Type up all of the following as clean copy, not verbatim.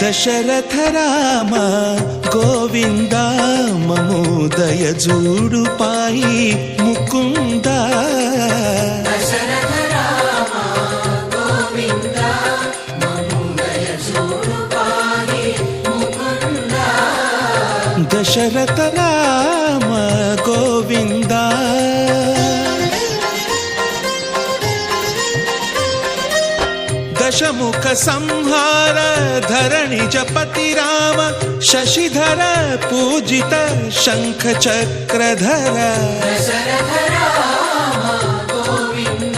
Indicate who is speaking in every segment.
Speaker 1: దశరథ రామ గోవింద మమోదయ జూడు పాయి ముకుంద
Speaker 2: దశరథ రామ గోవింద మమోదయ జూడు పాయి ముకుంద
Speaker 1: దశరథ రామ గోవింద దశముఖ సంహార ధరణి జపతి రామ శశిధర పూజిత శంఖ చక్రధర
Speaker 2: దశరథ రామ గోవింద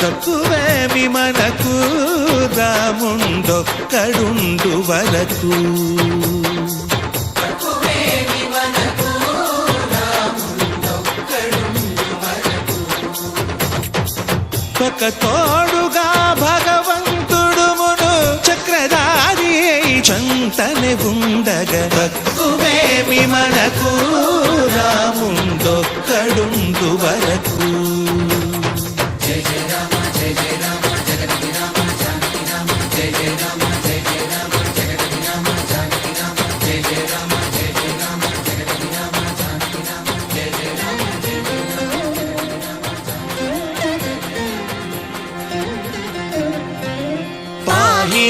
Speaker 1: తక్కువేమి మనకు రాముండొక్కడుండు వరకు ఒక తోడుగా భగవంతుడు మును చక్రధారి చంతనే ఉండగా తక్కువేమి మనకు రాముండొక్కడుండు వరకు
Speaker 2: జయ జయ రామ జయ జయ రామ జగతి రామ జానకి రామ జయ జయ రామ జయ జయ రామ జగతి రామ జానకి రామ జయ జయ రామ జయ జయ రామ జగతి రామ జానకి రామ జయ జయ రామ జయ జయ
Speaker 1: పాహి